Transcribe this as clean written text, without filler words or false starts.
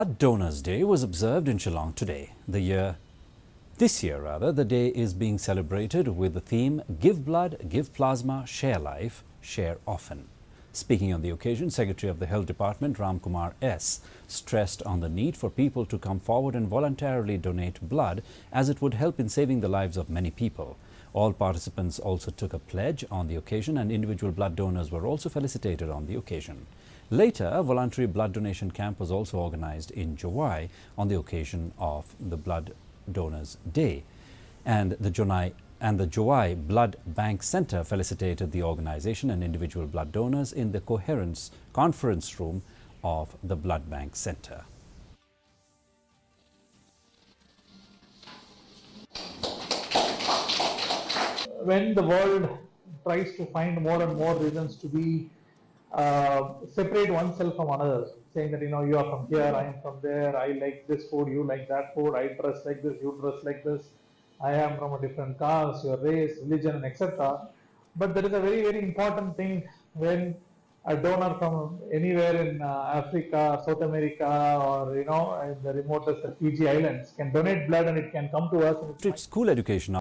Blood Donors Day was observed in Shillong today. This year, the day is being celebrated with the theme Give Blood, Give Plasma, Share Life, Share Often. Speaking on the occasion, Secretary of the Health Department Ram Kumar S. stressed on the need for people to come forward and voluntarily donate blood, as it would help in saving the lives of many people. All participants also took a pledge on the occasion, and individual blood donors were also felicitated on the occasion. Later, a voluntary blood donation camp was also organized in Jowai on the occasion of the Blood Donors Day, and the Jowai Blood Bank Center felicitated the organization and individual blood donors in the Coherence conference room of the Blood Bank Center. When the world tries to find more and more reasons to be separate oneself from another, saying that you are from here, I am from there, I like this food, you like that food, I dress like this, you dress like this, I am from a different caste, your race, religion, and etc. But there is a very important thing when a donor from anywhere in Africa, South America, or in the remotest Fiji Islands can donate blood, and it can come to us. Strict school education